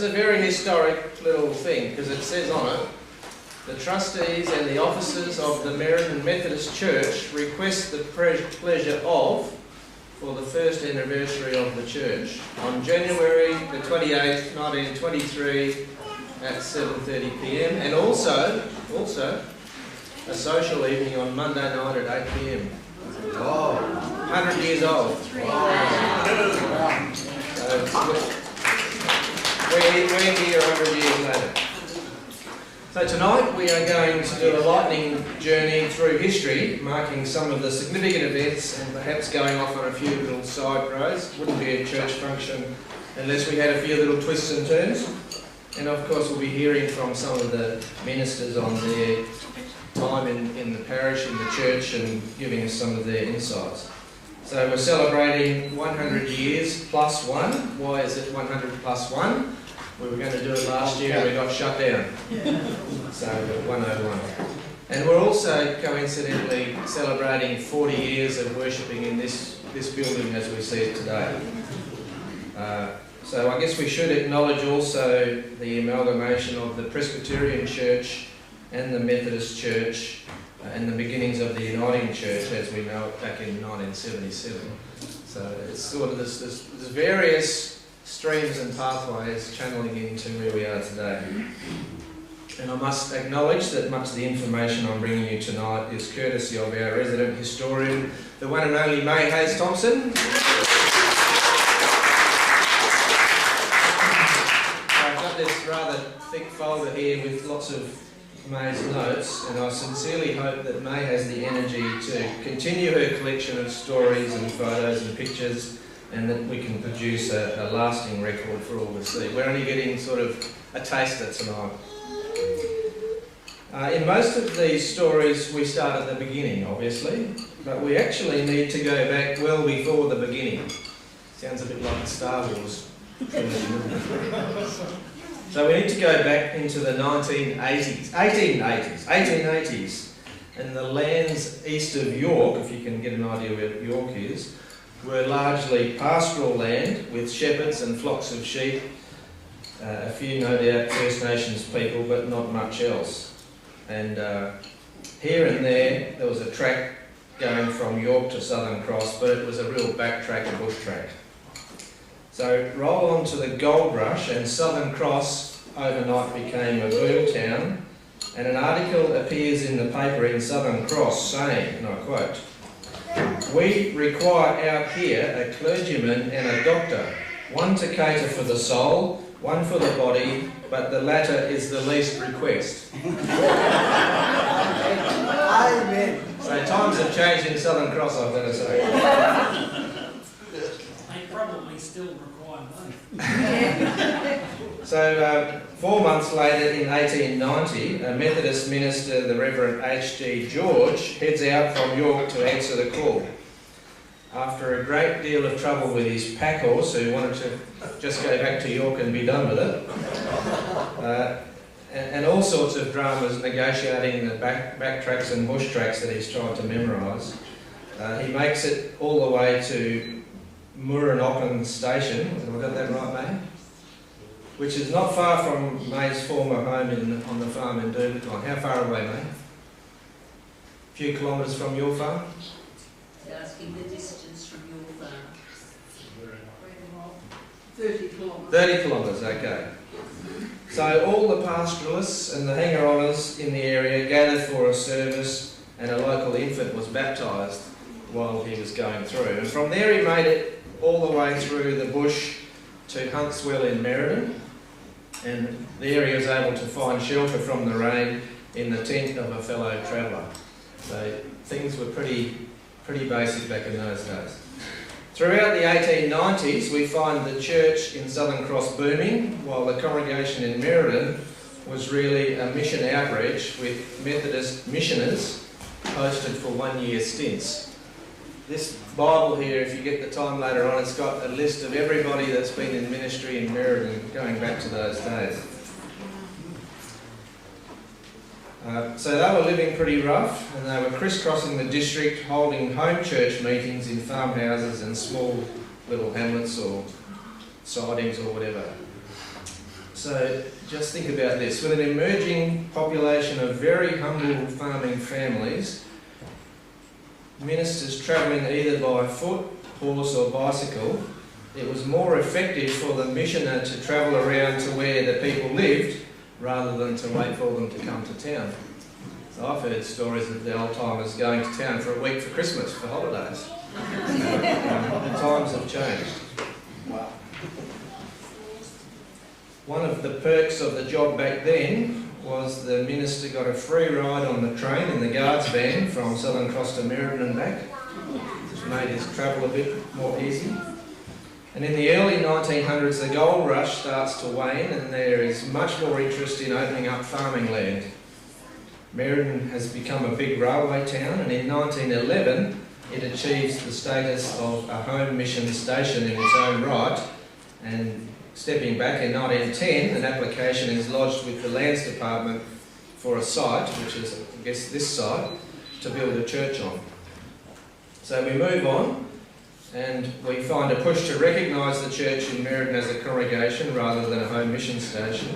is a very historic little thing because it says on it, the trustees and the officers of the Meriden Methodist Church request the pleasure of, for the first anniversary of the church, on January the 28th, 1923 at 7:30 p.m. and also a social evening on Monday night at 8 p.m. Oh, 100 years old. Wow. We're here 100 years later. So tonight we are going to do a lightning journey through history, marking some of the significant events and perhaps going off on a few little side roads. Wouldn't be a church function unless we had a few little twists and turns. And of course we'll be hearing from some of the ministers on their time in the parish, in the church, and giving us some of their insights. So we're celebrating 100 years plus one. Why is it 100 plus one? We were going to do it last year and we got shut down. So 101. And we're also coincidentally celebrating 40 years of worshipping in this building as we see it today. So I guess we should acknowledge also the amalgamation of the Presbyterian Church and the Methodist Church and the beginnings of the Uniting Church as we know it back in 1977. So it's sort of this various streams and pathways channeling into where we are today. And I must acknowledge that much of the information I'm bringing you tonight is courtesy of our resident historian, the one and only May Hayes Thompson. I've got this rather thick folder here with lots of May's notes, and I sincerely hope that May has the energy to continue her collection of stories and photos and pictures, and that we can produce a lasting record for all to see. We're only getting sort of a taster tonight. In most of these stories we start at the beginning, obviously, but we actually need to go back well before the beginning. Sounds a bit like Star Wars. So we need to go back into the 1880s, and the lands east of York, if you can get an idea where York is, were largely pastoral land with shepherds and flocks of sheep, a few no doubt First Nations people, but not much else. And here and there was a track going from York to Southern Cross, but it was a real backtrack, a bush track. So roll on to the gold rush, and Southern Cross overnight became a boom town, and an article appears in the paper in Southern Cross saying, and I quote, "We require out here a clergyman and a doctor, one to cater for the soul, one for the body, but the latter is the least request." Amen. So times have changed in Southern Cross, I've got to say. They probably still require money. So 4 months later in 1890, a Methodist minister, the Reverend H.G. George, heads out from York to answer the call. After a great deal of trouble with his pack horse, who wanted to just go back to York and be done with it, and all sorts of dramas negotiating the backtracks and bush tracks that he's tried to memorise, he makes it all the way to Murranoppin Station. Have I got that right, May? Which is not far from May's former home on the farm in Doomacon. How far away, May? A few kilometres from your farm? Asking the distance from your farm. 30 kilometres. 30 kilometres, okay. So all the pastoralists and the hanger-oners in the area gathered for a service, and a local infant was baptised while he was going through. And from there he made it all the way through the bush to Huntswell in Meriden, and there he was able to find shelter from the rain in the tent of a fellow traveller. So things were pretty basic back in those days. Throughout the 1890s, we find the church in Southern Cross booming, while the congregation in Meriden was really a mission outreach with Methodist missioners posted for 1 year stints. This Bible here, if you get the time later on, it's got a list of everybody that's been in ministry in Meriden going back to those days. So they were living pretty rough, and they were crisscrossing the district, holding home church meetings in farmhouses and small little hamlets or sidings or whatever. So just think about this. With an emerging population of very humble farming families, ministers travelling either by foot, horse or bicycle, it was more effective for the missioner to travel around to where the people lived rather than to wait for them to come to town. So I've heard stories of the old timers going to town for a week for Christmas, for holidays. The times have changed. Wow. One of the perks of the job back then was the minister got a free ride on the train in the guards van from Southern Cross to Meriden and back, which made his travel a bit more easy. And in the early 1900s, the gold rush starts to wane and there is much more interest in opening up farming land. Meriden has become a big railway town, and in 1911 it achieves the status of a home mission station in its own right. And stepping back, in 1910 an application is lodged with the Lands Department for a site, which is I guess this site, to build a church on. So we move on and we find a push to recognise the church in Meriden as a congregation rather than a home mission station.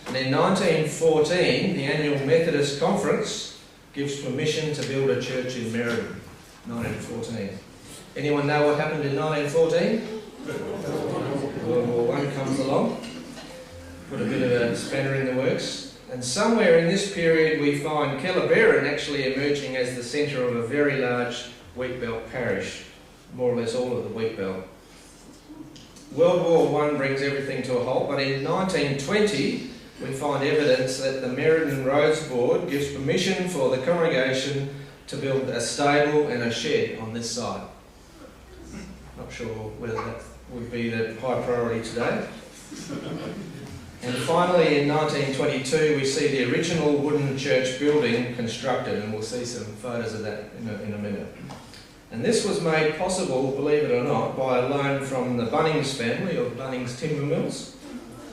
And in 1914 the annual Methodist Conference gives permission to build a church in Meriden. 1914. Anyone know what happened in 1914? World War I comes along, put a bit of a spanner in the works, and somewhere in this period we find Kellerberrin actually emerging as the centre of a very large wheat belt parish, more or less all of the wheat belt. World War I brings everything to a halt, but in 1920 we find evidence that the Meriden Roads Board gives permission for the congregation to build a stable and a shed on this site. Not sure whether that would be the high priority today. And finally in 1922 we see the original wooden church building constructed, and we'll see some photos of that in a minute. And this was made possible, believe it or not, by a loan from the Bunnings family of Bunnings Timber Mills,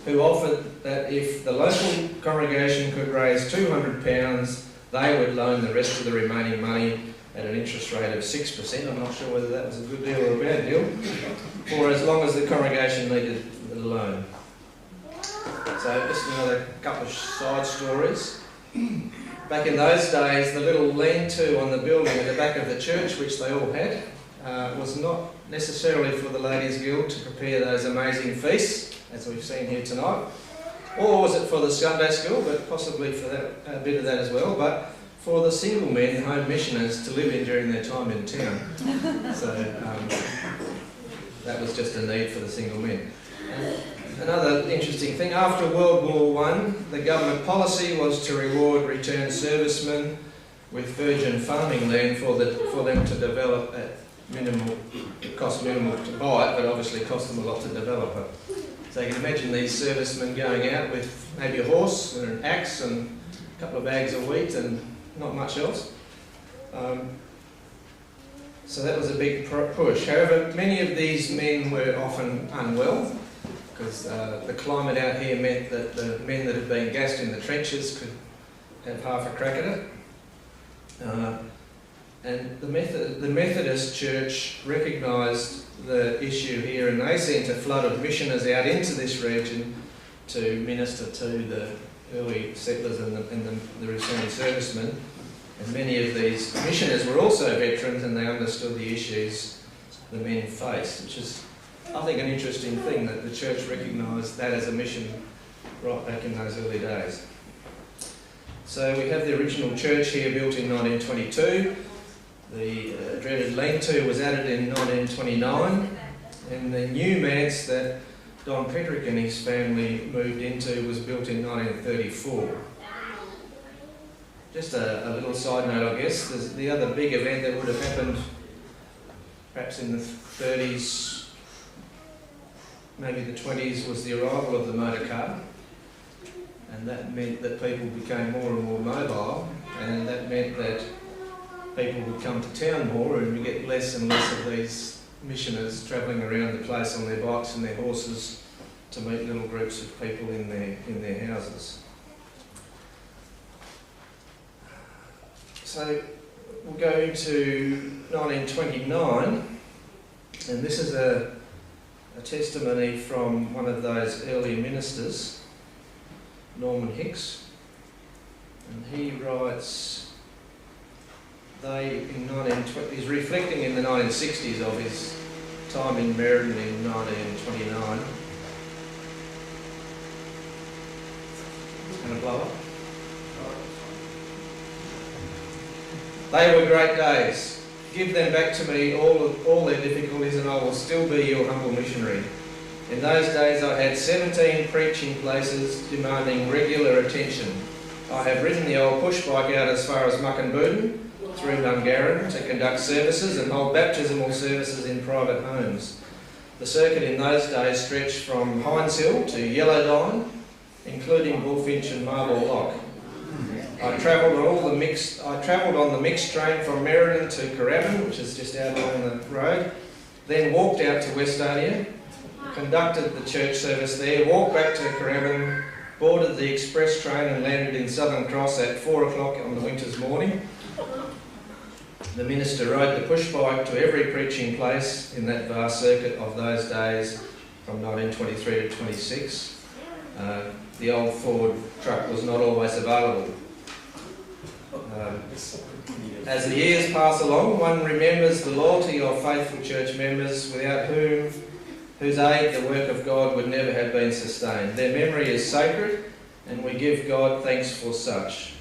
who offered that if the local congregation could raise £200, they would loan the rest of the remaining money at an interest rate of 6%. I'm not sure whether that was a good deal or a bad deal, for as long as the congregation needed the loan. So just another couple of side stories. Back in those days, the little lean-to on the building at the back of the church, which they all had, was not necessarily for the Ladies' Guild to prepare those amazing feasts, as we've seen here tonight. Or was it for the Sunday school, but possibly for that, a bit of that as well, but for the single men, home missioners, to live in during their time in town. So that was just a need for the single men. Another interesting thing, after World War I, the government policy was to reward returned servicemen with virgin farming land for them to develop at minimal, it cost minimal to buy it, but obviously it cost them a lot to develop it. So you can imagine these servicemen going out with maybe a horse and an axe and a couple of bags of wheat and not much else. So that was a big push. However, many of these men were often unwell, because the climate out here meant that the men that had been gassed in the trenches could have half a crack at it. And the Methodist Church recognised the issue here, and they sent a flood of missioners out into this region to minister to the early settlers and the returning servicemen. And many of these missioners were also veterans, and they understood the issues the men faced, which is, I think, an interesting thing, that the church recognised that as a mission right back in those early days. So we have the original church here, built in 1922. The dreaded lean-to was added in 1929, and the new manse that Don Petrick and his family moved into was built in 1934. Just a little side note, I guess, the other big event that would have happened perhaps in the 30s, maybe the 20s, was the arrival of the motor car, and that meant that people became more and more mobile, and that meant that people would come to town more, and we get less and less of these missioners travelling around the place on their bikes and their horses to meet little groups of people in their houses. So we'll go to 1929, and this is a testimony from one of those early ministers. Norman Hicks, and he writes, he's reflecting in the 1960s of his time in Meriden in 1929. It's going to blow up. They were great days. Give them back to me, all their difficulties, and I will still be your humble missionary. In those days I had 17 preaching places demanding regular attention. I have ridden the old push bike out as far as Muckenbuden, through Mungarran, to conduct services and hold baptismal services in private homes. The circuit in those days stretched from Hines Hill to Yellowdine, including Bullfinch and Marble Lock. I travelled on the mixed train from Meriden to Carabin, which is just out along the road, then walked out to Westonia, conducted the church service there, walked back to Carabin, boarded the express train and landed in Southern Cross at 4 o'clock on the winter's morning. The minister rode the push bike to every preaching place in that vast circuit of those days from 1923 to 26. The old Ford truck was not always available. As the years pass along, one remembers the loyalty of faithful church members without whose aid the work of God would never have been sustained. Their memory is sacred, and we give God thanks for such.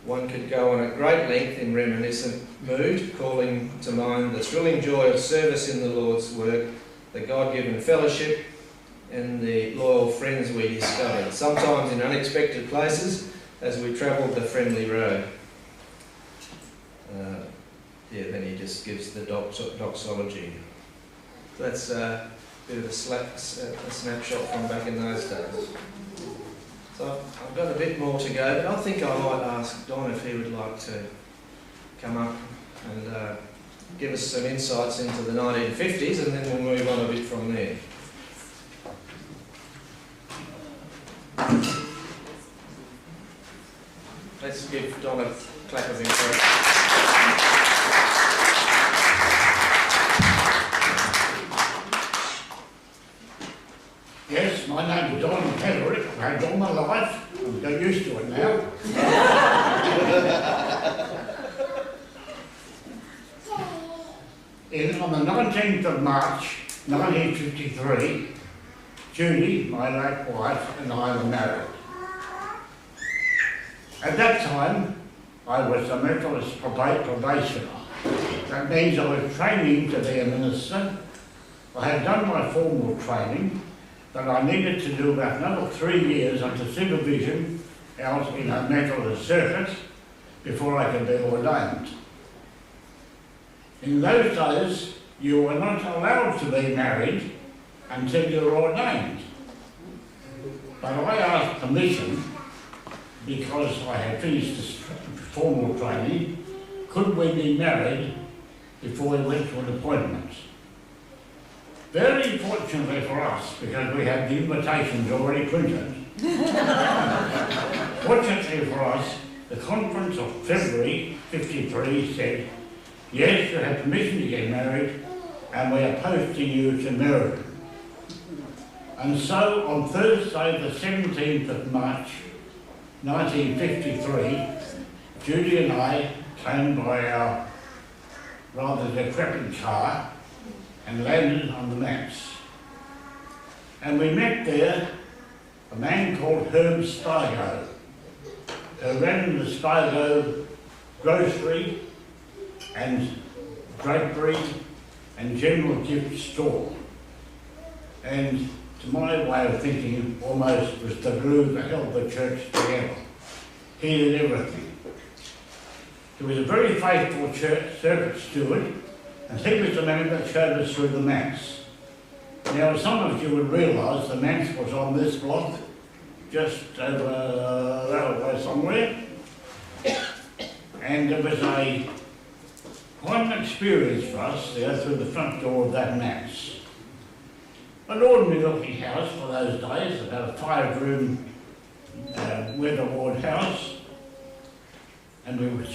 One could go on at great length in reminiscent mood, calling to mind the thrilling joy of service in the Lord's work, the God-given fellowship, and the loyal friends we discovered, sometimes in unexpected places as we travelled the friendly road. Then he just gives the doxology. That's a bit of a snapshot from back in those days. So I've got a bit more to go, but I think I might ask Don if he would like to come up and give us some insights into the 1950s, and then we'll move on a bit from there. Let's give Don a clap of encouragement. Yes, my name is Don Hedrick. I've had all my life. I'm got used to it now. On the 19th of March 1953, Judy, my late wife, and I were married. At that time, I was a Methodist probationer. That means I was training to be a minister. I had done my formal training, but I needed to do about another 3 years under supervision out in a Methodist circuit before I could be ordained. In those days, you were not allowed to be married until you were ordained. But I asked permission, because I had finished this formal training, could we be married before we went to an appointment? Very fortunately for us, because we had the invitations already printed, fortunately for us, the conference of February 53 said, yes, you have permission to get married, and we are posting you to Meriden. And so on Thursday the 17th of March 1953, Judy and I came by our rather decrepit car and landed on the Manse. And we met there a man called Herb Spigo, who ran the Spigo grocery and drapery and general gift store. And to my way of thinking, almost was the glue that held the church together. He did everything. He was a very faithful church circuit steward, and he was the man that showed us through the Manse. Now, some of you would realise the Manse was on this block, just over that way somewhere, and it was quite an experience for us to go through the front door of that Manse. An ordinary looking house for those days, about a 5-room weatherboard house, and we would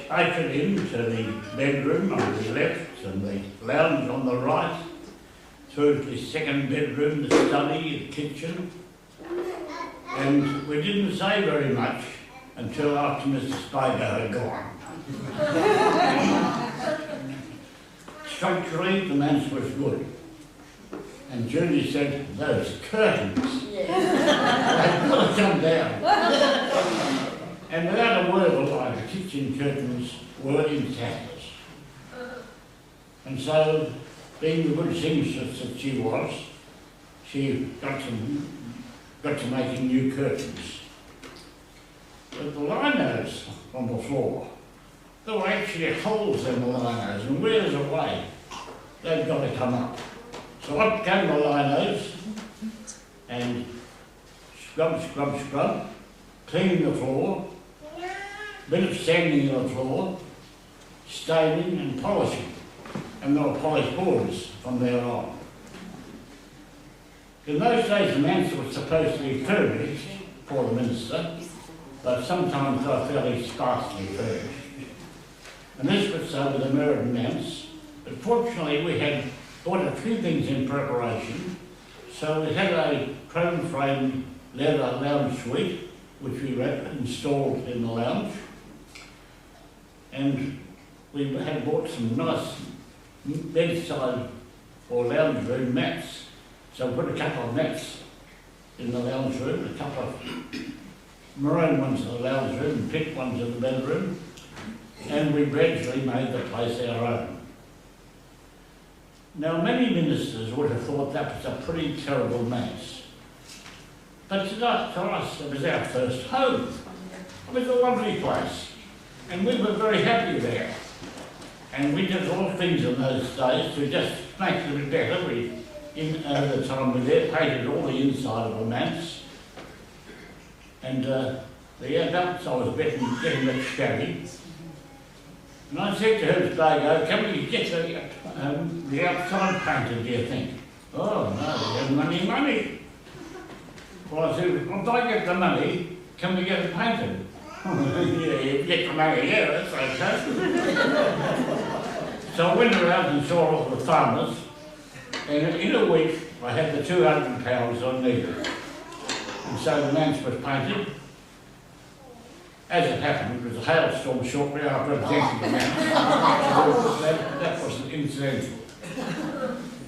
ushered into the bedroom on the left and the lounge on the right, through to the second bedroom, the study, the kitchen. And we didn't say very much until after Mr. Spigo had gone. Structurally, the manse was good. And Judy said, those curtains, they've got to come down. And without a word of lie, the kitchen curtains were in tatters. And so, being the good seamstress that she was, she got to making new curtains. But the linos on the floor, there were actually holes in the linos, and where's the way? They've got to come up. So up came the linos, and scrub, cleaning the floor, bit of sanding on the floor, staining and polishing. And there were polished boards from there on. In those days, the manse was supposed to be furnished for the minister, but sometimes they were fairly sparsely furnished. And this was so with the Meriden manse, but fortunately we had bought a few things in preparation. So we had a chrome frame leather lounge suite, which we installed in the lounge. And we had bought some nice bedside or lounge room mats. So we put a couple of mats in the lounge room, a couple of maroon ones in the lounge room and pink ones in the bedroom. And we gradually made the place our own. Now, many ministers would have thought that was a pretty terrible manse. But to us, it was our first home. It was a lovely place. And we were very happy there. And we did all things in those days to just make it a bit better. Over the time we were there, painted all the inside of the manse. And the outside was getting a bit shabby. And I said to her today, can we get the outside painted, do you think? Oh, no, we haven't money. Well, I said, well, if I get the money, can we get it painted? Yeah, you get the money, yeah, that's okay. So I went around and saw all the farmers, and in a week I had the £200 I needed. And so the manse was painted. As it happened, it was a hailstorm shortly after I presented the manse. That wasn't incidental.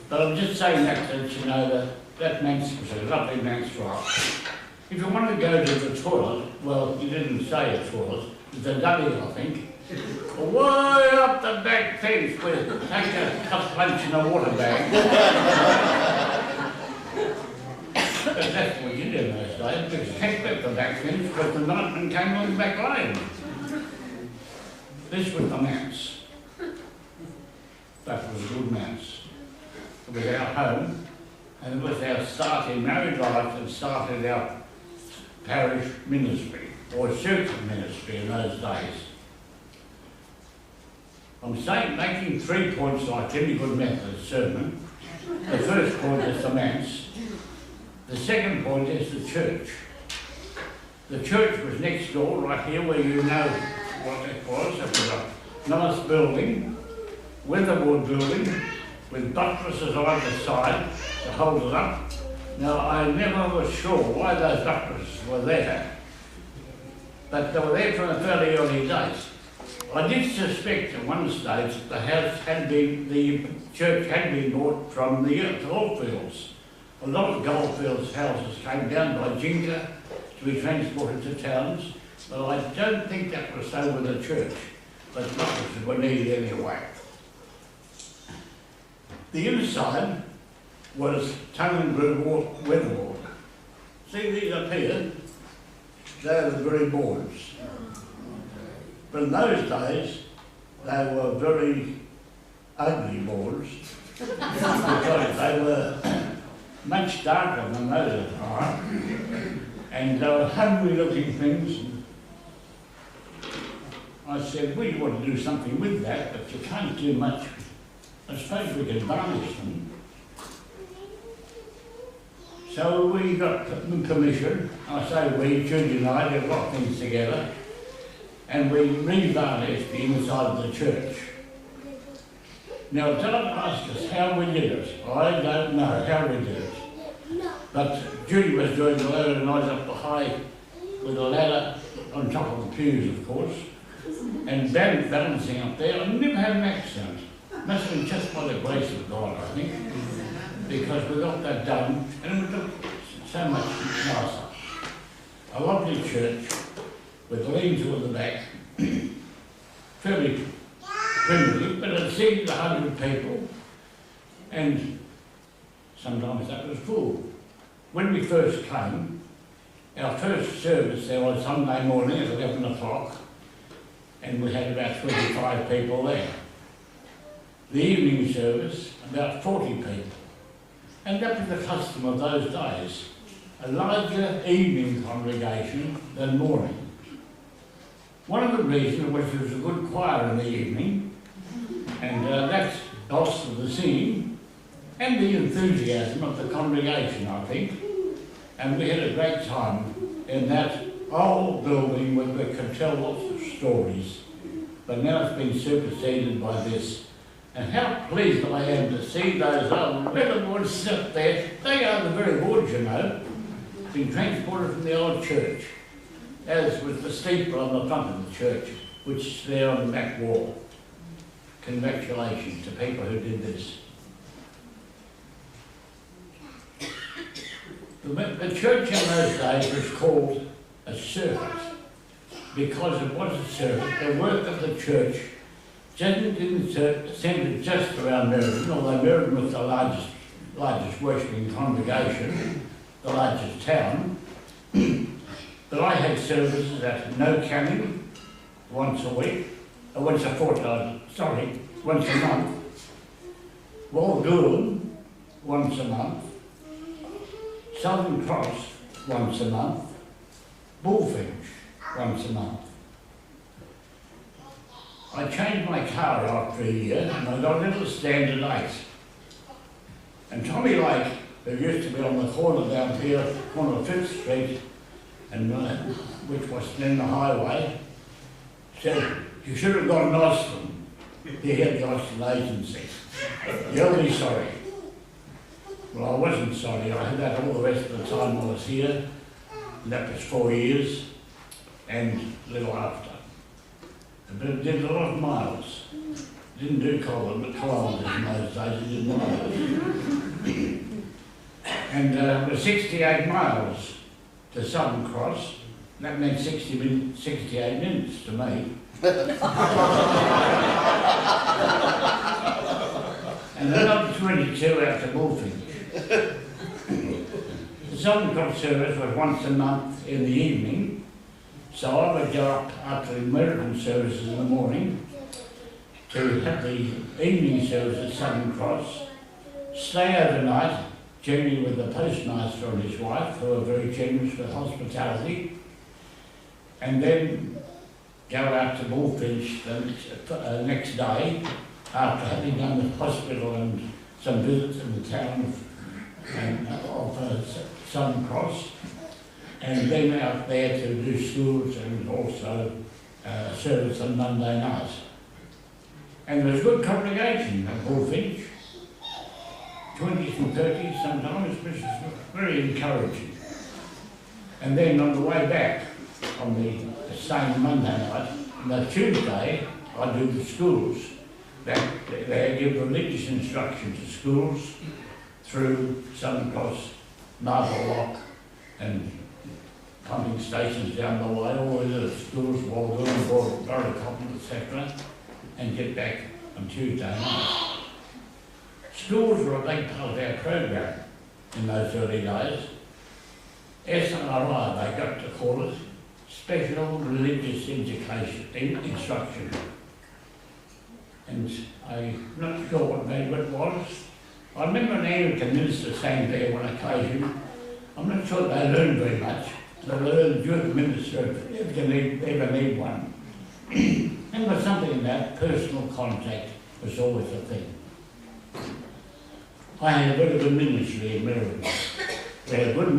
But I'm just saying that to let you know that manse was a lovely manse for us. If you wanted to go to the toilet, well, you didn't say a toilet, it was a duddy, I think. Way up the back fence with take a cup lunch in a water bag. But that's what you did in those days, because you take back the back fence because the nightman came on the back lane. This was the manse. That was a good manse. It was our home, and it was our starting married life and started our parish ministry, or church ministry in those days. I'm making 3 points like any good Methodist sermon. The first point is the manse. The second point is the church. The church was next door, right here, where you know what it was. It was a nice building, weatherboard building, with buttresses on either side to hold it up. Now, I never was sure why those buttresses were there, but they were there from the fairly early days. I did suspect at one stage that the church had been bought from the goldfields. A lot of goldfields houses came down by Jinka to be transported to towns, but I don't think that was so with the church. But buttresses were needed anyway. The inside was tongue and groove weatherboard. See these up here? They're the very boards. But in those days, they were very ugly boards because they were much darker than those at the time, and they were hungry-looking things. I said, we want to do something with that, but you can't do much. I suppose we could varnish them. So we got permission. I say we, Judy and I, did a lot of things together. And we re-varnished the inside of the church. Now, don't ask us how we did it. I don't know how we did it. But Judy was doing the load and I was up the high with a ladder on top of the pews, of course, and balancing up there. I never had an accident. Must have been just by the grace of God, I think, because we got that done and it looked so much nicer. A lovely church with a lean-to at the back, fairly primitive, but it seated 100 people, and sometimes that was full. When we first came, our first service there was Sunday morning at 11 o'clock, and we had about 25 people there. The evening service, about 40 people. And that was the custom of those days. A larger evening congregation than morning. One of the reasons was there was a good choir in the evening, and that bolstered the singing and the enthusiasm of the congregation, I think. And we had a great time in that old building where we could tell lots of stories. But now it's been superseded by this. And how pleased I am to see those old weatherboards sit there. They are the very boards, you know, been transported from the old church, as was the steeple on the front of the church, which is there on the back wall. Congratulations to people who did this. The church in those days was called a circuit because it was a circuit. The work of the church didn't centre just around Meriden, although Meriden was the largest worshipping congregation, the largest town. But I had services at No Canning once a week, once a fortnight, once a month. Walgoon once a month. Southern Cross once a month. Bullfinch once a month. I changed my car after a year and I got a little Standard 8. And Tommy Lake, who used to be on the corner down here, corner of 5th Street, and which was in the highway, said, "You should have got an Austin." He had the Austin agency. You'll be sorry. Well, I wasn't sorry. I had that all the rest of the time I was here, and that was 4 years, and a little after. But it did a lot of miles. Didn't do kilometres in those days, it did miles. And it was 68 miles to Southern Cross. That meant 68 minutes to me. And another 22 out to Bullfinch. The Southern Cross service was once a month in the evening, so I would go up after the American services in the morning to have the evening service at Southern Cross, stay overnight, generally with the postmaster and his wife, who were very generous with hospitality, and then go out to Bullfinch the next day, after having done the hospital and some visits in the town of Southern Cross, and then out there to do schools and also service on Monday night. And there was a good congregation at Bullfinch, 20s and 30s sometimes, which was very encouraging. And then on the way back, on the same Monday night, on the Tuesday, I do the schools. They give religious instruction to schools through Southern Cross, Marble Lock, and pumping stations down the way, all the little schools, Walgoon, Borrowcotton, etc., and get back on Tuesday night. Schools were a big part of our program in those early days. SRI, they got to call it, Special Religious Education, Instruction. And I'm not sure what name it was. I remember an Anglican minister saying there one occasion, I'm not sure they learned very much, so they learned during the minister if they ever need one. And there was something in that, personal contact was always a thing. I had a bit of a ministry in Meriden. We had a good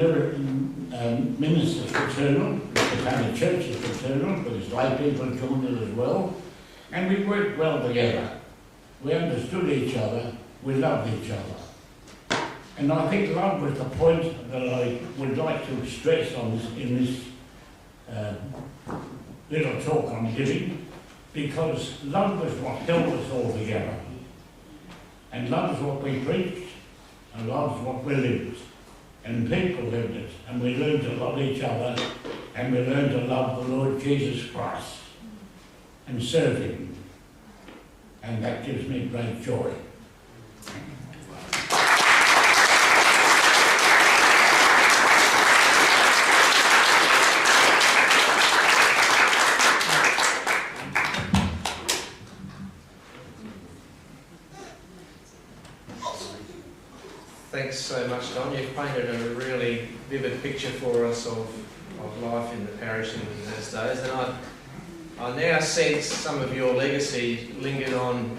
minister's fraternal, it became a church's fraternal, because lay people joined it as well. And we worked well together. We understood each other, we loved each other. And I think love was the point that I would like to stress on this, in this little talk I'm giving, because love was what held us all together. And love is what we preached, and love is what we lived. And people lived it, and we learned to love each other, and we learned to love the Lord Jesus Christ and serve Him. And that gives me great joy. Thanks so much, Don. You've painted a really vivid picture for us of life in the parish in those days, and I now sense some of your legacy lingered on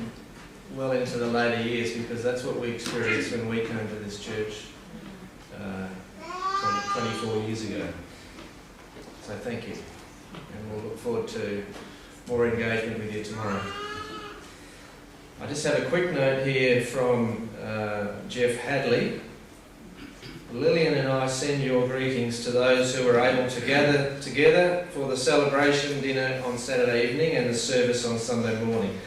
well into the later years, because that's what we experienced when we came to this church 24 years ago. So thank you, and we'll look forward to more engagement with you tomorrow. I just have a quick note here from Jeff Hadley. Lillian and I send your greetings to those who were able to gather together for the celebration dinner on Saturday evening and the service on Sunday morning.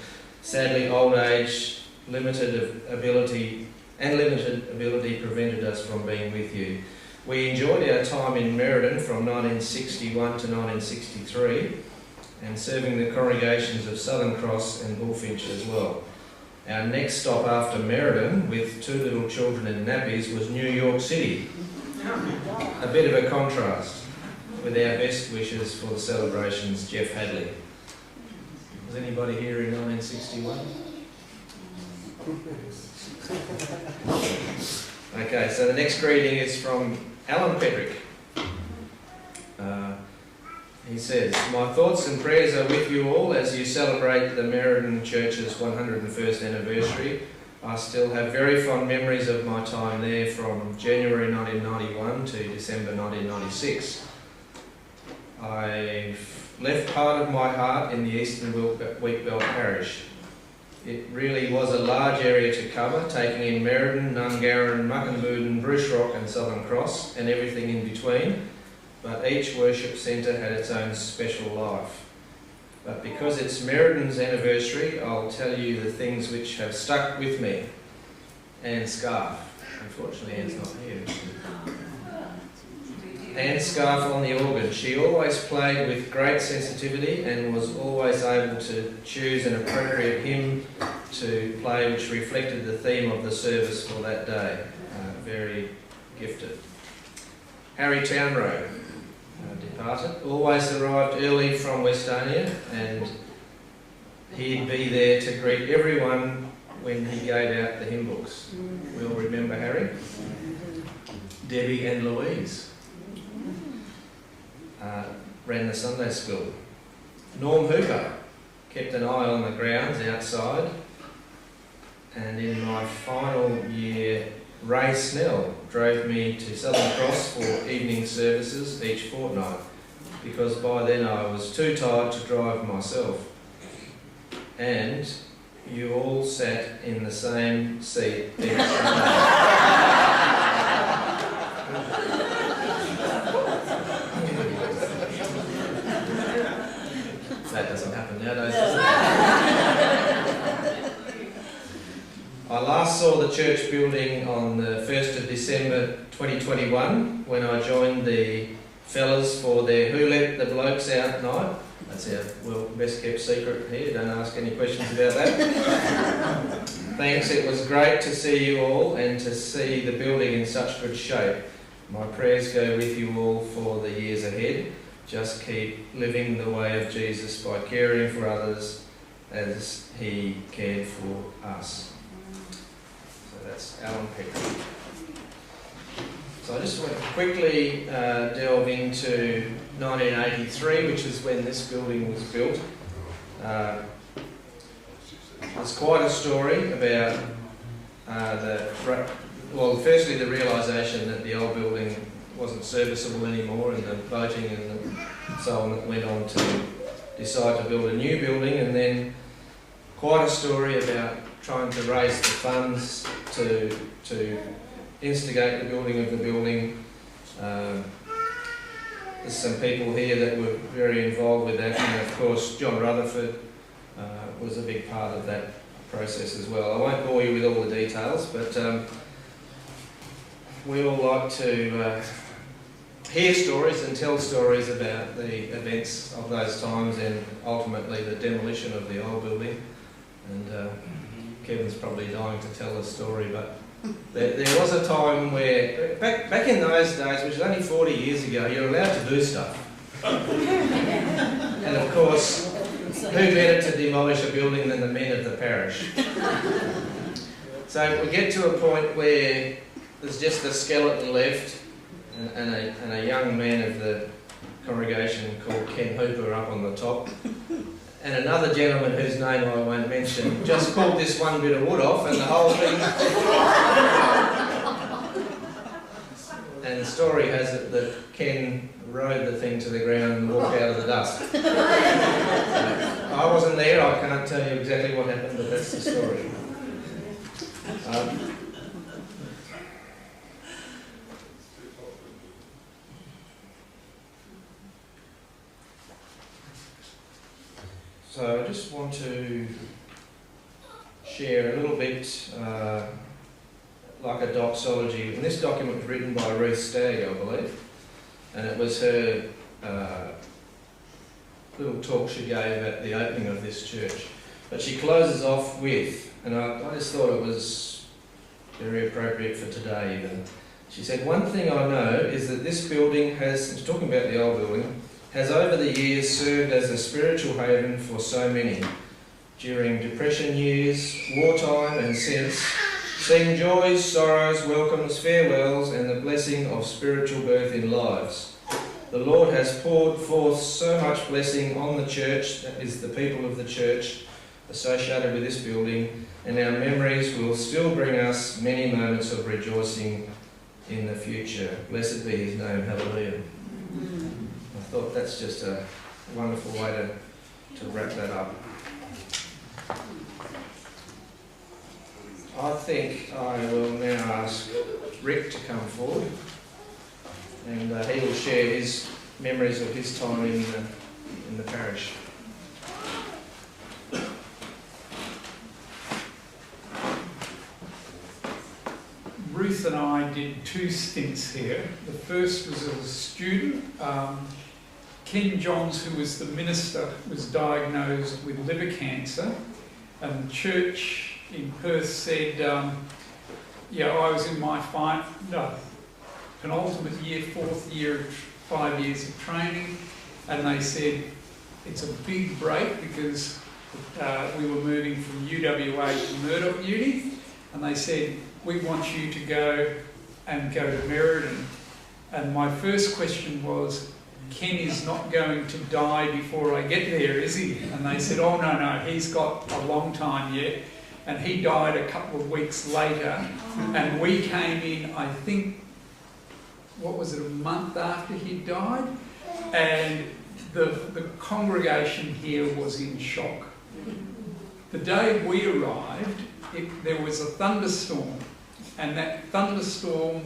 Sadly, old age, limited ability prevented us from being with you. We enjoyed our time in Merredin from 1961 to 1963 and serving the congregations of Southern Cross and Bullfinch as well. Our next stop after Merredin, with 2 little children in nappies, was New York City. A bit of a contrast. With our best wishes for the celebrations, Jeff Hadley. Was anybody here in 1961? Okay, so the next greeting is from Alan Petrick. He says, "My thoughts and prayers are with you all as you celebrate the Merredin Church's 101st anniversary. I still have very fond memories of my time there from January 1991 to December 1996. I've left part of my heart in the Eastern Wheatbelt Parish. It really was a large area to cover, taking in Merredin, Nungarran, Muckenbuden, Bruce Rock and Southern Cross and everything in between. But each worship centre had its own special life. But because it's Merredin's anniversary, I'll tell you the things which have stuck with me." Anne Scarf. Unfortunately, Anne's not here. Anne Scarf on the organ. She always played with great sensitivity and was always able to choose an appropriate hymn to play which reflected the theme of the service for that day. Very gifted. Harry Townrow. Departed, always arrived early from Westonia, and he'd be there to greet everyone when he gave out the hymn books. We all remember Harry. Debbie and Louise ran the Sunday school. Norm Hooper kept an eye on the grounds outside, and in my final year, Ray Snell drove me to Southern Cross for evening services each fortnight, because by then I was too tired to drive myself. And you all sat in the same seat each Sunday. That doesn't happen nowadays, does it? I last saw the church building on the 1st of December 2021 when I joined the fellas for their Who Let the Blokes Out night. That's our best kept secret here, don't ask any questions about that. Thanks, it was great to see you all and to see the building in such good shape. My prayers go with you all for the years ahead. Just keep living the way of Jesus by caring for others as He cared for us." That's Alan Petrick. So I just want to quickly delve into 1983, which is when this building was built. There's quite a story about firstly the realisation that the old building wasn't serviceable anymore, and the voting and so on that went on to decide to build a new building, and then quite a story about trying to raise the funds to instigate the building of the building. There's some people here that were very involved with that, and of course John Rutherford was a big part of that process as well. I won't bore you with all the details, but we all like to hear stories and tell stories about the events of those times and ultimately the demolition of the old building. And Kevin's probably dying to tell the story, but there was a time where, back in those days, which is only 40 years ago, you're allowed to do stuff. And of course, who better to demolish a building than the men of the parish? So we get to a point where there's just a skeleton left, and a young man of the congregation called Ken Hooper up on the top, and another gentleman whose name I won't mention just pulled this one bit of wood off, and the whole thing. And the story has it that Ken rode the thing to the ground and walked out of the dust. I wasn't there, I can't tell you exactly what happened, but that's the story. So I just want to share a little bit like a doxology. And this document was written by Ruth Stagg, I believe, and it was her little talk she gave at the opening of this church. But she closes off with, and I just thought it was very appropriate for today even. She said, "One thing I know is that this building has," she's talking about the old building, "has over the years served as a spiritual haven for so many, during depression years, wartime and since, seen joys, sorrows, welcomes, farewells, and the blessing of spiritual birth in lives. The Lord has poured forth so much blessing on the church," that is the people of the church associated with this building, "and our memories will still bring us many moments of rejoicing in the future. Blessed be his name, hallelujah." I thought that's just a wonderful way to wrap that up. I think I will now ask Rick to come forward, and he will share his memories of his time in the parish. Ruth and I did 2 stints here. The first was as a student. Ken Johns, who was the minister, was diagnosed with liver cancer, and the church in Perth said, I was in my penultimate year, 4th year, 5 years of training, and they said it's a big break because we were moving from UWA to Murdoch Uni, and they said, "We want you to go to Merredin." And my first question was, "Ken is not going to die before I get there, is he?" And they said, "Oh, no, he's got a long time yet." And he died a couple of weeks later, and we came in, I think, a month after he died, and the congregation here was in shock. The day we arrived, there was a thunderstorm, and that thunderstorm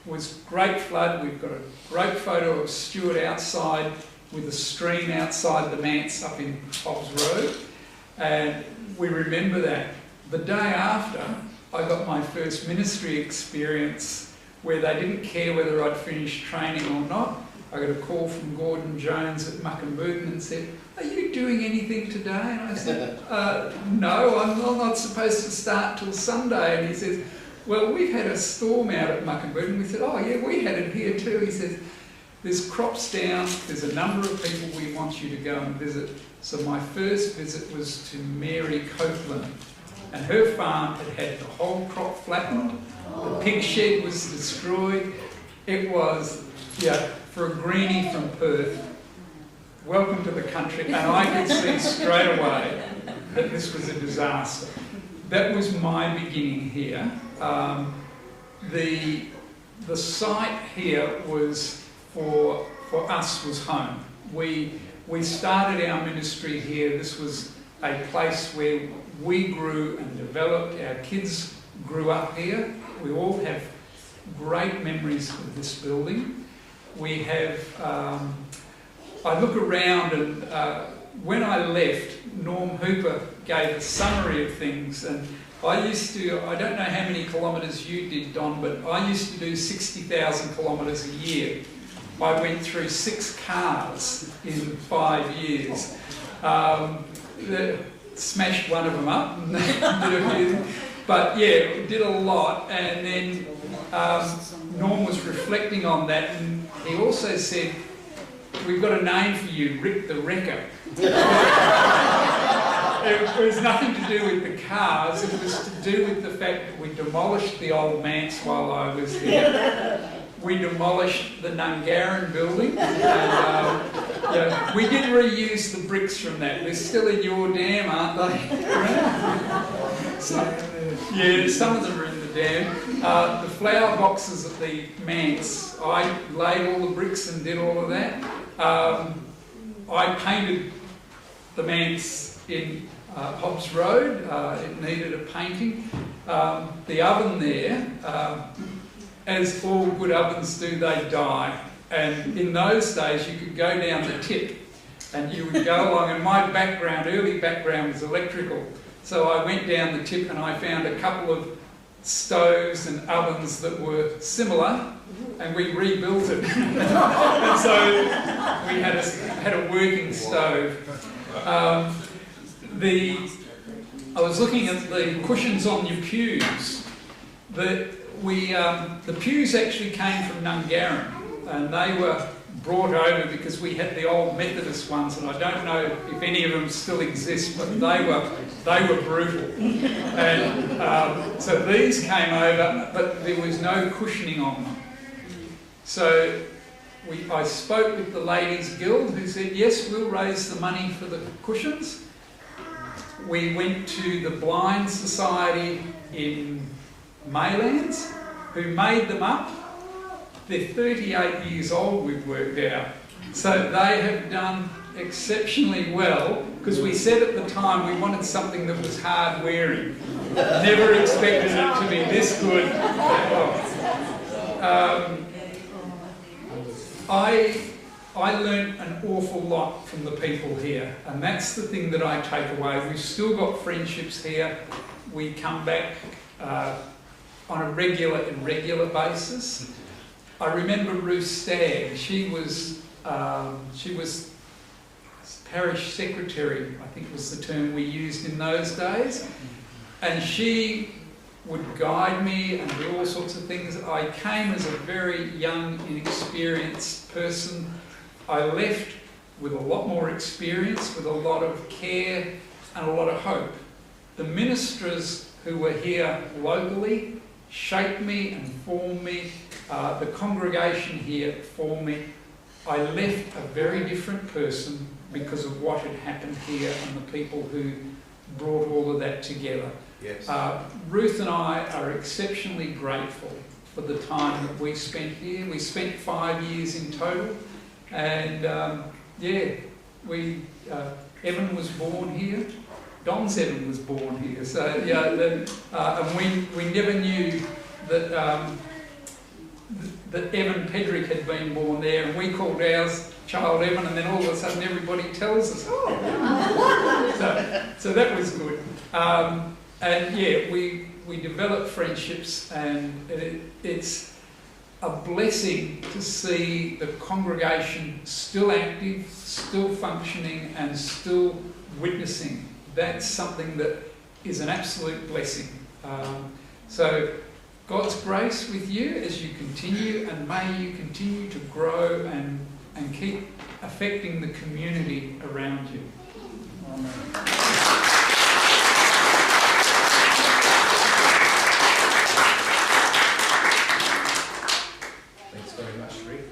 was great flood. We've got a great photo of Stuart outside with a stream outside the manse up in Hobbs Road, and we remember that. The day after, I got my first ministry experience where they didn't care whether I'd finished training or not. I got a call from Gordon Jones at Muckenburton and said, "Are you doing anything today?" And I said, "No, I'm not supposed to start till Sunday." And he says, "Well, we've had a storm out at Muckenburton." We said, "Oh yeah, we had it here too." He says, "There's crops down, there's a number of people we want you to go and visit." So my first visit was to Mary Copeland, and her farm had the whole crop flattened, the pig shed was destroyed. It was, for a greenie from Perth, welcome to the country, and I could see straight away that this was a disaster. That was my beginning here. The site here was, for us, was home. We started our ministry here. This was a place where we grew and developed. Our kids grew up here. We all have great memories of this building. We have, I look around and when I left, Norm Hooper gave a summary of things, and I don't know how many kilometres you did, Don, but I used to do 60,000 kilometres a year. I went through 6 cars in 5 years. Smashed one of them up and did a few, but yeah, did a lot. And then Norm was reflecting on that, and he also said, "We've got a name for you, Rick the Wrecker." It was nothing to do with the cars, it was to do with the fact that we demolished the old manse while I was there. We demolished the Nungaran building, and we did reuse the bricks from that. They're still in your dam, aren't they? So, yeah, some of them are in the dam. The flower boxes at the manse, I laid all the bricks and did all of that. I painted the manse in Hobbs Road. It needed a painting. The oven there, as all good ovens do, they die. And in those days, you could go down the tip and you would go along. And my early background was electrical. So I went down the tip and I found a couple of stoves and ovens that were similar, and we rebuilt it. And so we had a working stove. I was looking at the cushions on your pews. The pews actually came from Nungaran, and they were brought over because we had the old Methodist ones, and I don't know if any of them still exist, but they were brutal. And so these came over, but there was no cushioning on them. So I spoke with the Ladies Guild, who said, yes, we'll raise the money for the cushions. We went to the Blind Society in Maylands, who made them up. They're 38 years old, we've worked out. So they have done exceptionally well, because we said at the time we wanted something that was hard wearing. Never expected it to be this good. I learnt an awful lot from the people here, and that's the thing that I take away. We've still got friendships here. We come back on a irregular basis. I remember Ruth Stagg. She was parish secretary, I think was the term we used in those days, and she would guide me and do all sorts of things. I came as a very young, inexperienced person. I left with a lot more experience, with a lot of care and a lot of hope. The ministers who were here locally shaped me and formed me. The congregation here formed me. I left a very different person because of what had happened here and the people who brought all of that together. Yes. Ruth and I are exceptionally grateful for the time that we spent here. We spent 5 years in total, and Evan was born here. Don's Evan was born here. So and we never knew that that Evan Pedrick had been born there, and we called ours child Evan, and then all of a sudden everybody tells us, oh. So that was good. We developed friendships, and it's a blessing to see the congregation still active, still functioning, and still witnessing. That's something that is an absolute blessing. So God's grace with you as you continue, and may you continue to grow and keep affecting the community around you. Amen. Thanks very much, Rick.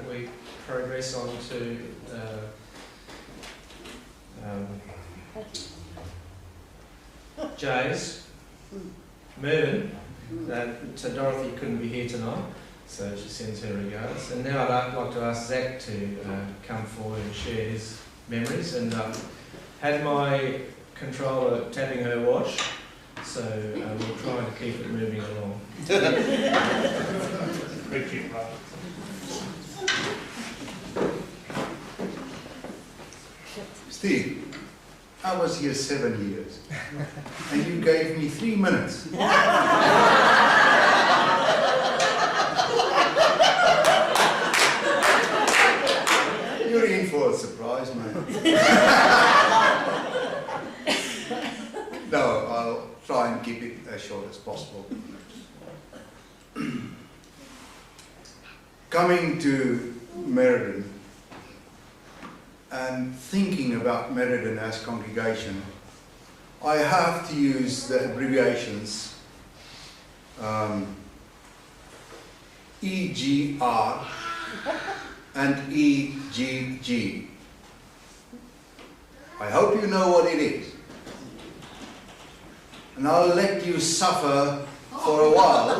We progress on to Jay's. Mervyn. So Dorothy couldn't be here tonight, so she sends her regards. And now I'd like to ask Zach to come forward and share his memories. And had my controller tapping her watch, So we'll try to keep it moving along. Cricket, right. Steve, I was here 7 years, and you gave me 3 minutes. You're in for a surprise, man. No, I'll try and keep it as short as possible. Coming to Meriden and thinking about Meriden as congregation, I have to use the abbreviations EGR and EGG. I hope you know what it is. And I'll let you suffer for a while.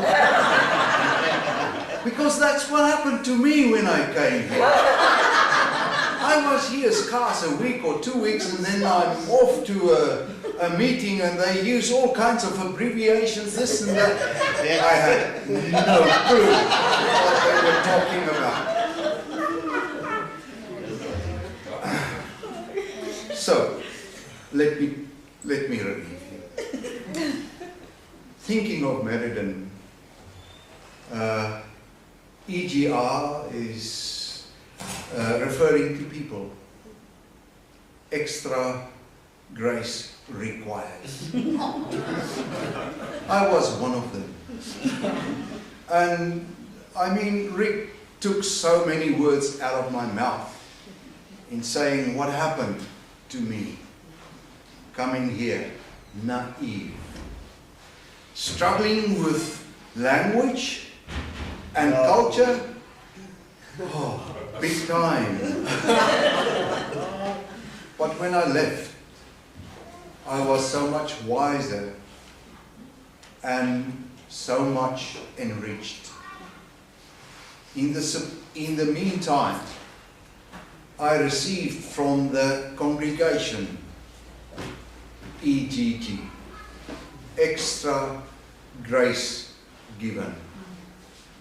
Because that's what happened to me when I came here. I was here scarce a week or 2 weeks, and then I'm off to a meeting and they use all kinds of abbreviations, this and that. I had no clue what they were talking about. So, let me review here. Thinking of Meriden, EGR is referring to people. Extra grace required. I was one of them. And I mean, Rick took so many words out of my mouth in saying what happened to me coming here, naive, struggling with language and culture. Oh, big time. But when I left, I was so much wiser and so much enriched. In the meantime, I received from the congregation EGG, extra grace given.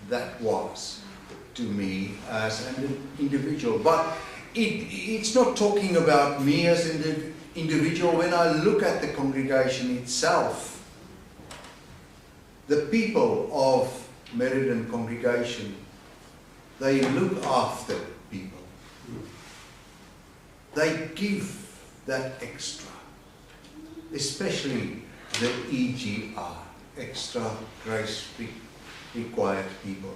That was to me as an individual. But it's not talking about me as an individual. When I look at the congregation itself, the people of Meriden congregation, they look after people. They give that extra, especially the EGR, extra grace required people.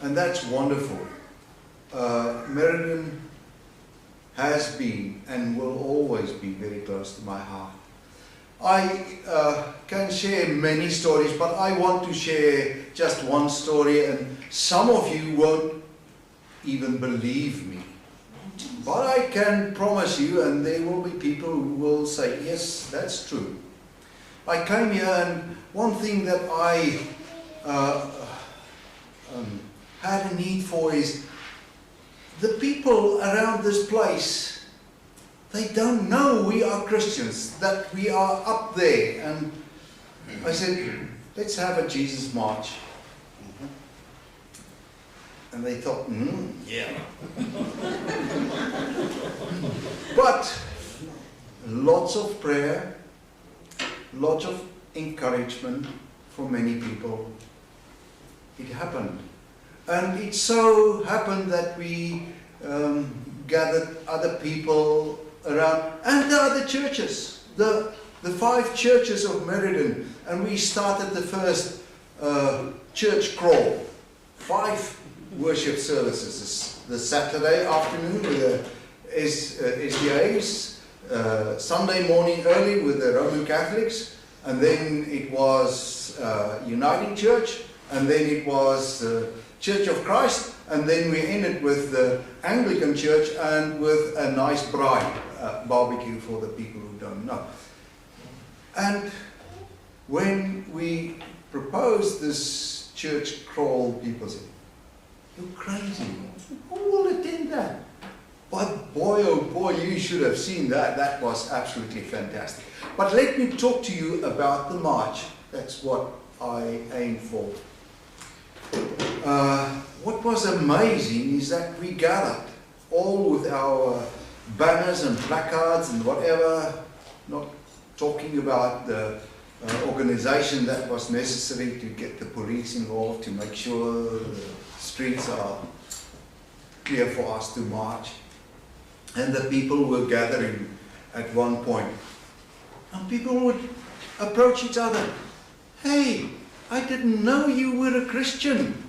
And that's wonderful. Meriden has been and will always be very close to my heart. I can share many stories, but I want to share just one story, and some of you won't even believe me. But I can promise you, and there will be people who will say, yes, that's true. I came here, and one thing that I had a need for is the people around this place, they don't know we are Christians, that we are up there. And I said, let's have a Jesus march. And they thought, yeah. But lots of prayer, lots of encouragement for many people. It happened. And it so happened that we gathered other people around, and the other churches, the 5 churches of Meriden, and we started the first church crawl. 5 worship services. The Saturday afternoon with the SDAs, Sunday morning early with the Roman Catholics, and then it was Uniting Church, and then it was Church of Christ, and then we ended with the Anglican Church and with a nice bride barbecue for the people who don't know. And when we proposed this church crawl, people said, "You're crazy. Who will attend that?" But boy, oh boy, you should have seen that. That was absolutely fantastic. But let me talk to you about the march. That's what I aim for. What was amazing is that we gathered all with our banners and placards and whatever, not talking about the organization that was necessary to get the police involved, to make sure the streets are clear for us to march. And the people were gathering at one point. And people would approach each other. Hey, I didn't know you were a Christian.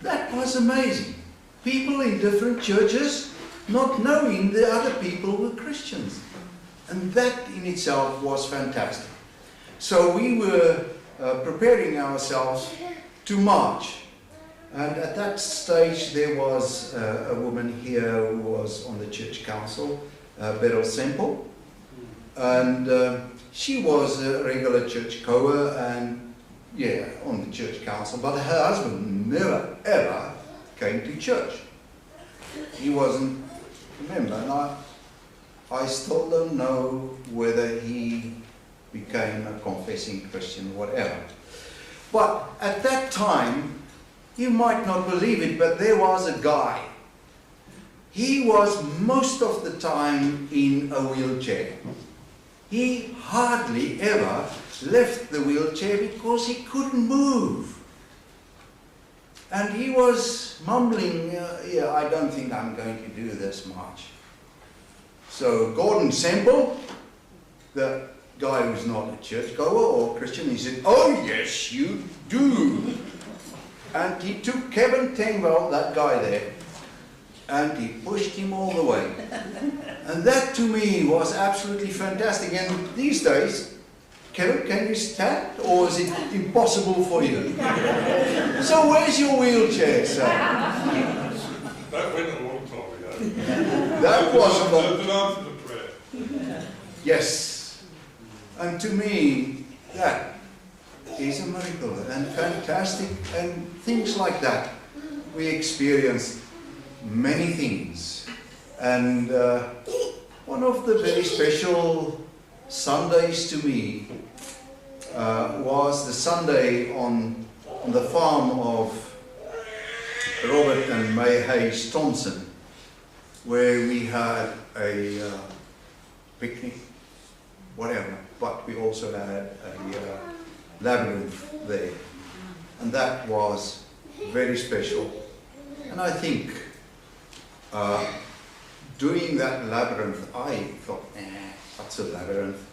That was amazing. People in different churches not knowing the other people were Christians. And that in itself was fantastic. So we were preparing ourselves to march. And at that stage there was a woman here who was on the church council, Beryl Semple. And she was a regular church goer and, yeah, on the church council. But her husband never, ever came to church. He wasn't a member. And I still don't know whether he became a confessing Christian or whatever. But at that time, you might not believe it, but there was a guy. He was most of the time in a wheelchair. He hardly ever left the wheelchair because he couldn't move. And he was mumbling, yeah, I don't think I'm going to do this march. So Gordon Semple, the guy who's not a churchgoer or Christian, he said, oh yes, you do. And he took Kevin Tengwell, that guy there, and he pushed him all the way. And that to me was absolutely fantastic. And these days, Kevin, can you stand, or is it impossible for you? So where's your wheelchair, sir? That went a long time ago. That was a long... But after the prayer. Yes. And to me, that is a miracle and fantastic, and things like that. We experienced many things. And one of the very special Sundays to me was the Sunday on the farm of Robert and May Hayes Thompson, where we had a picnic, whatever, but we also had a labyrinth there, and that was very special. And I think doing that labyrinth, I thought, what's a labyrinth?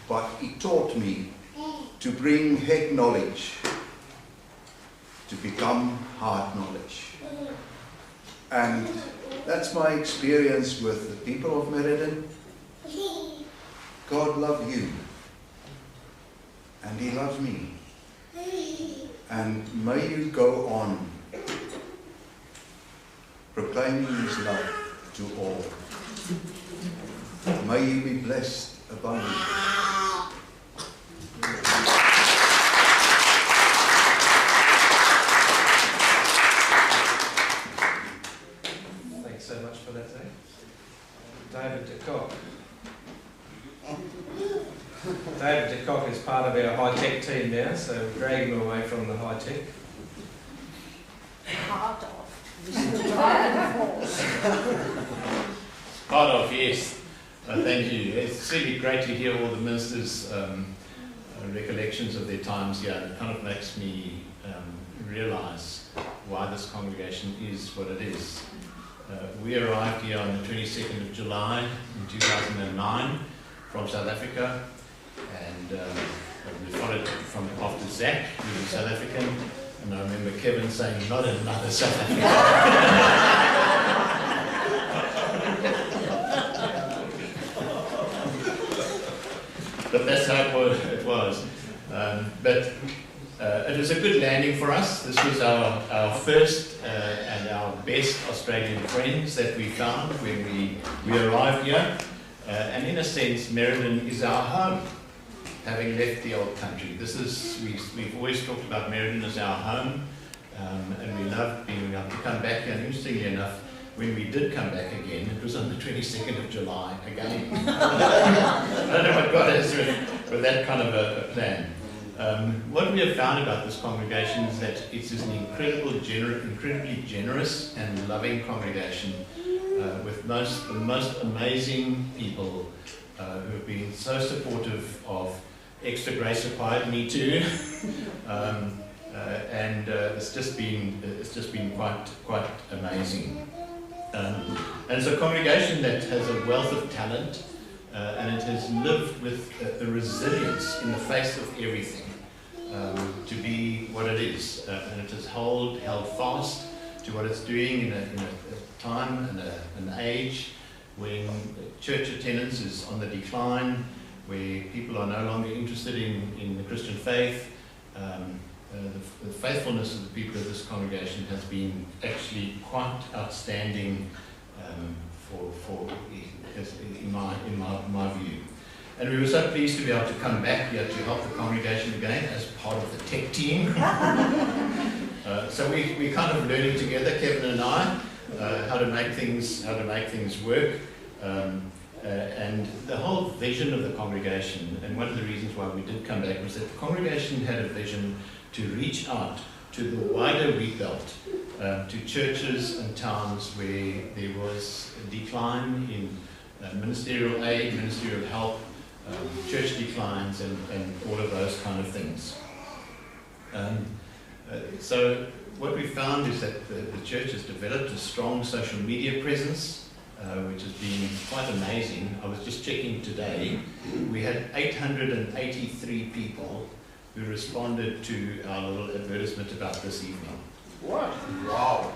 But it taught me to bring head knowledge to become heart knowledge. And that's my experience with the people of Meriden. God loved you, and He loves me. And may you go on proclaiming His love to all. May you be blessed abundantly. Thanks so much for that, Zach. David de Kock. David de Kock is part of our high-tech team now, so we're dragging him away from the high-tech. Part of. Part of, yes. Thank you. It's really great to hear all the ministers' recollections of their times here. It kind of makes me realize why this congregation is what it is. We arrived here on the 22nd of July in 2009 from South Africa, and we followed from after Zach, who was South African, and I remember Kevin saying, not another South African. But that's how it was. But it was a good landing for us. This was our first and our best Australian friends that we found when we arrived here. And in a sense, Meriden is our home, having left the old country. We've always talked about Meriden as our home, and we love being able to come back here. And interestingly enough, when we did come back again, it was on the 22nd of July again. I don't know what God has with that kind of a plan. What we have found about this congregation is that it is an incredibly generous and loving congregation with the most amazing people who have been so supportive of Extra Grace Required, me too. And it's just been quite amazing. And it's a congregation that has a wealth of talent, and it has lived with a resilience in the face of everything to be what it is, and it has held fast to what it's doing in a time and an age when church attendance is on the decline, where people are no longer interested in the Christian faith. The faithfulness of the people of this congregation has been actually quite outstanding in my view. And we were so pleased to be able to come back here to help the congregation again as part of the tech team. So we're kind of learning together, Kevin and I, how to make things work. And the whole vision of the congregation, and one of the reasons why we did come back, was that the congregation had a vision to reach out to the wider wheat belt, to churches and towns where there was a decline in ministerial aid, ministerial help, church declines, and all of those kind of things. So what we found is that the church has developed a strong social media presence, which has been quite amazing. I was just checking today. We had 883 people who responded to our little advertisement about this evening. What? Wow.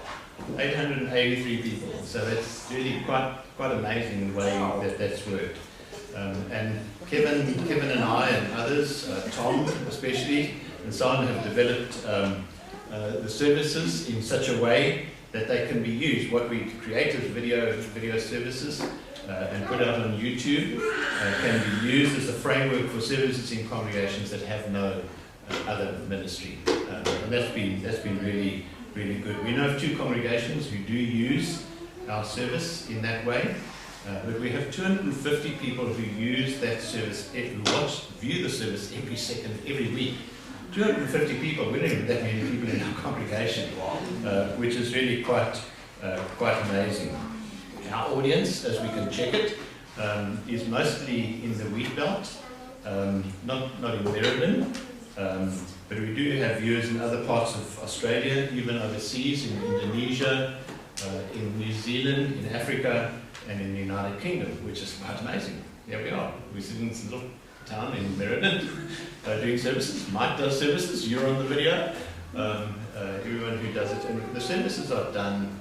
883 people. So that's really quite amazing the way that's worked. And Kevin and I and others, Tom especially, and so on, have developed the services in such a way that they can be used. What we create as video services and put out on YouTube can be used as a framework for services in congregations that have no other ministry. And that's been really good. We know of 2 congregations who do use our service in that way, but we have 250 people who use that service, view the service every second, every week. 250 people, we don't have that many people in our congregation, which is really quite amazing. Our audience, as we can check it, is mostly in the wheat belt, not in Meriden, but we do have viewers in other parts of Australia, even overseas, in Indonesia, in New Zealand, in Africa, and in the United Kingdom, which is quite amazing. Here we are. We're sitting in this little town in Meriden doing services. Mike does services, you're on the video, everyone who does it. And the services are done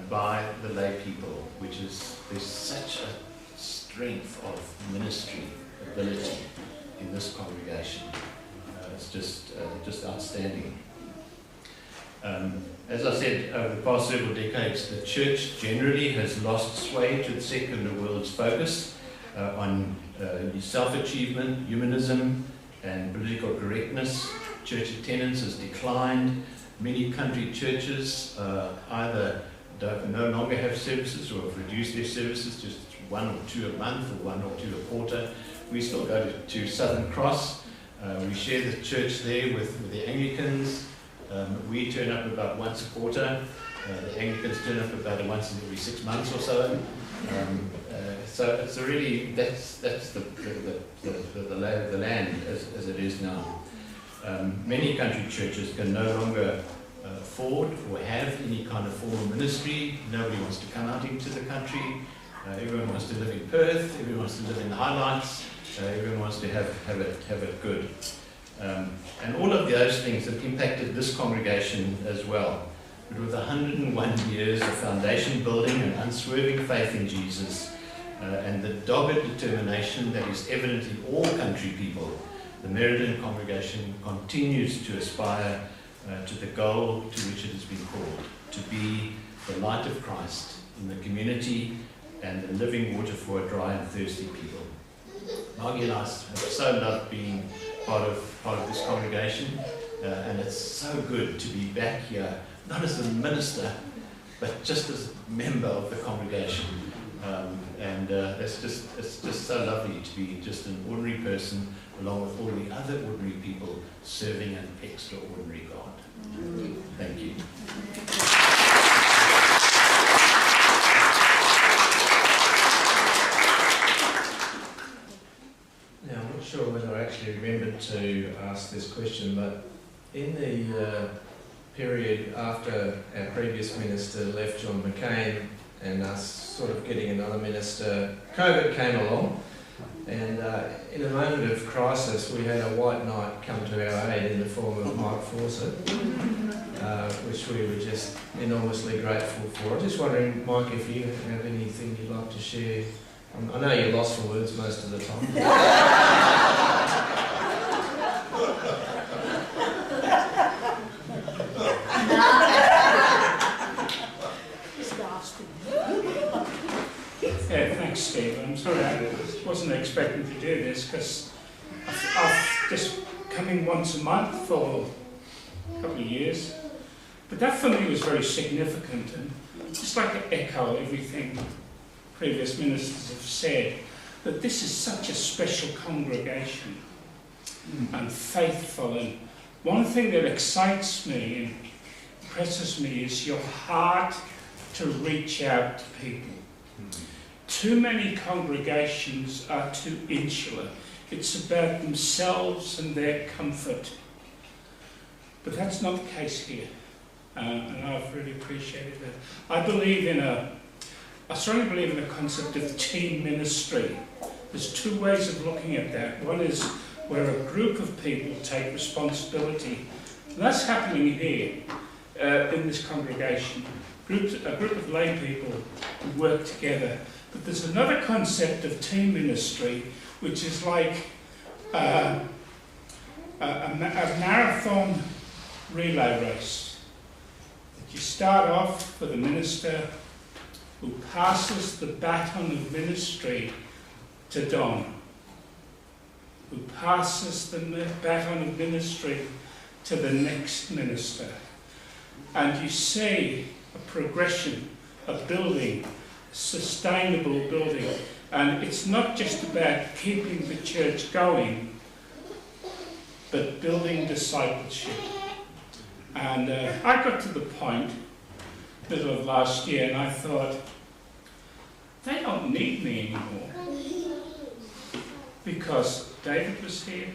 by the lay people, which is, there's such a strength of ministry ability in this congregation. It's just outstanding. As I said, over the past several decades, the church generally has lost sway to the secular world's focus on self-achievement, humanism, and political correctness. Church attendance has declined. Many country churches either no longer have services or have reduced their services, just 1 or 2 a month or 1 or 2 a quarter. We still go to Southern Cross. We share the church there with the Anglicans. We turn up about once a quarter. The Anglicans turn up about once every 6 months or so. So it's really, that's the lay of the land as it is now. Many country churches can no longer afford or have any kind of formal ministry. Nobody wants to come out into the country. Everyone wants to live in Perth. Everyone wants to live in the highlights. Everyone wants to have it good. And all of those things have impacted this congregation as well. But with 101 years of foundation building and unswerving faith in Jesus, and the dogged determination that is evident in all country people, the Meriden congregation continues to aspire to the goal to which it has been called, to be the light of Christ in the community and the living water for a dry and thirsty people. Margie and I have so loved being part of this congregation, and it's so good to be back here, not as a minister, but just as a member of the congregation. It's just so lovely to be just an ordinary person along with all the other ordinary people serving an extraordinary God. Thank you. Now, I'm not sure whether I actually remembered to ask this question, but in the period after our previous minister left, John McCain, and us sort of getting another minister, COVID came along, and in a moment of crisis we had a white knight come to our aid in the form of Mike Fawcett, which we were just enormously grateful for. I'm just wondering, Mike, if you have anything you'd like to share. I know you're lost for words most of the time. Thanks, Steve. I'm sorry I wasn't expecting to do this because I've just come in once a month for a couple of years. But that for me was very significant, and just like to echo everything previous ministers have said, that this is such a special congregation and faithful. And one thing that excites me and impresses me is your heart to reach out to people. Too many congregations are too insular. It's about themselves and their comfort. But that's not the case here. And I've really appreciated that. I strongly believe in the concept of team ministry. There's two ways of looking at that. One is where a group of people take responsibility. And that's happening here in this congregation. A group of lay people who work together. But there's another concept of team ministry, which is like a marathon relay race. That you start off with a minister who passes the baton of ministry to Don, who passes the baton of ministry to the next minister. And you see a progression, a building, sustainable building. And it's not just about keeping the church going, but building discipleship. And I got to the point, middle of last year, and I thought, they don't need me anymore. Because David was here,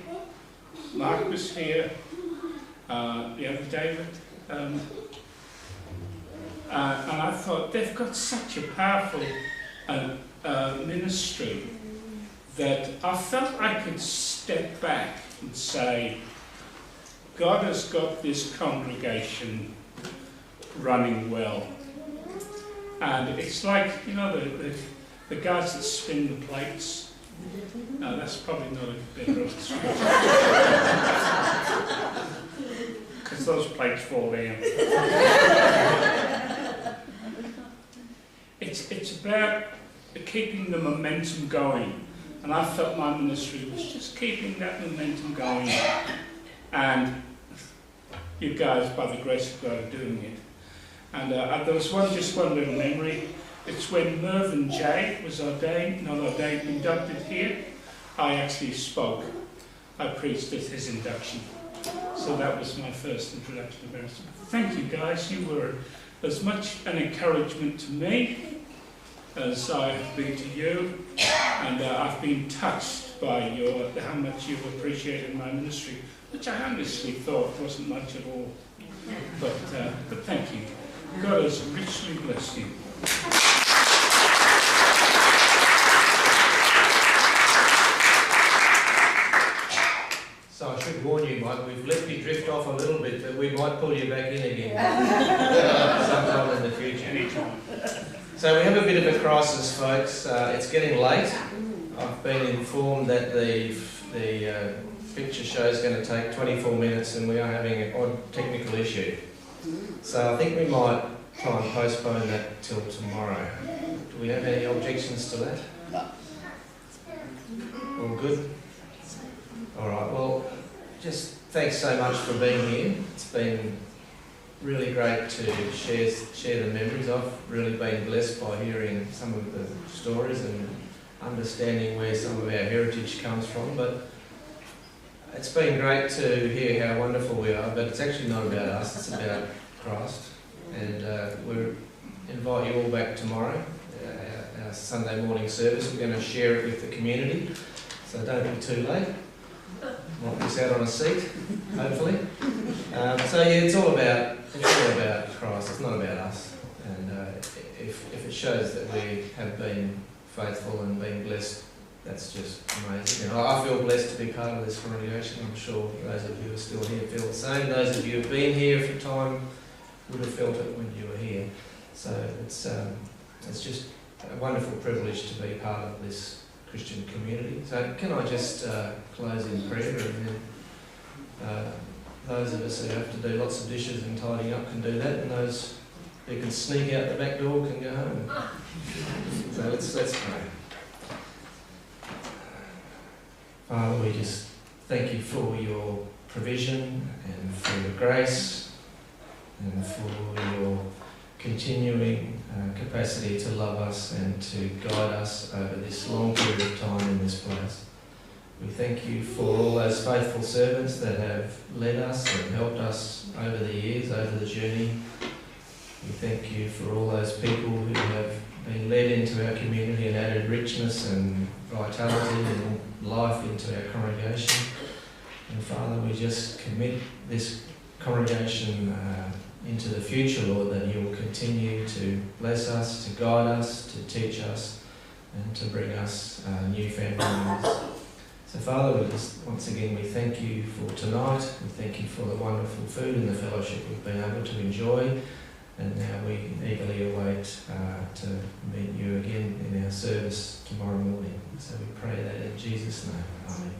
Mark was here, the other David, and I thought they've got such a powerful ministry that I felt I could step back and say, God has got this congregation running well. And it's like, you know, the guys that spin the plates. No, that's probably not a better illustration. Because those plates fall down. It's about keeping the momentum going. And I felt my ministry was just keeping that momentum going. And you guys, by the grace of God, are doing it. And there was one little memory. It's when Mervyn J was inducted here. I actually spoke. I preached at his induction. So that was my first introduction to ministry. Thank you, guys. You were as much an encouragement to me as I have been to you. And I've been touched by how much you've appreciated my ministry, which I honestly thought wasn't much at all. But thank you. God has richly blessed you. So I should warn you, Mike, we've let you drift off a little bit, but we might pull you back in again sometime in the future. Anytime. So we have a bit of a crisis, folks. It's getting late. I've been informed that the picture show is going to take 24 minutes and we are having an odd technical issue. So I think we might try and postpone that till tomorrow. Do we have any objections to that? No. All good? All right, well, just thanks so much for being here. It's been really great to share the memories of. Really been blessed by hearing some of the stories and understanding where some of our heritage comes from. But it's been great to hear how wonderful we are, but it's actually not about us, it's about Christ. And we invite you all back tomorrow, our Sunday morning service. We're going to share it with the community, so don't be too late. Might miss out on a seat, hopefully. So yeah, it's all about Christ, it's not about us. And if it shows that we have been faithful and been blessed, that's just amazing. And I feel blessed to be part of this congregation. I'm sure those of you who are still here feel the same. Those of you who have been here for time would have felt it when you were here. So it's just a wonderful privilege to be part of this Christian community. So can I just close in prayer, and then those of us who have to do lots of dishes and tidying up can do that, and those who can sneak out the back door can go home. So let's pray. Father, we just thank you for your provision and for your grace and for your continuing capacity to love us and to guide us over this long period of time in this place. We thank you for all those faithful servants that have led us and helped us over the years, over the journey. We thank you for all those people who have been led into our community and added richness and vitality and life into our congregation. And Father, we just commit this congregation into the future, Lord, that you will continue to bless us, to guide us, to teach us, and to bring us new family members. So Father, once again we thank you for tonight. We thank you for the wonderful food and the fellowship we've been able to enjoy. And now we eagerly await to meet you again in our service tomorrow morning. So we pray that in Jesus' name. Amen.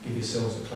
Give yourselves a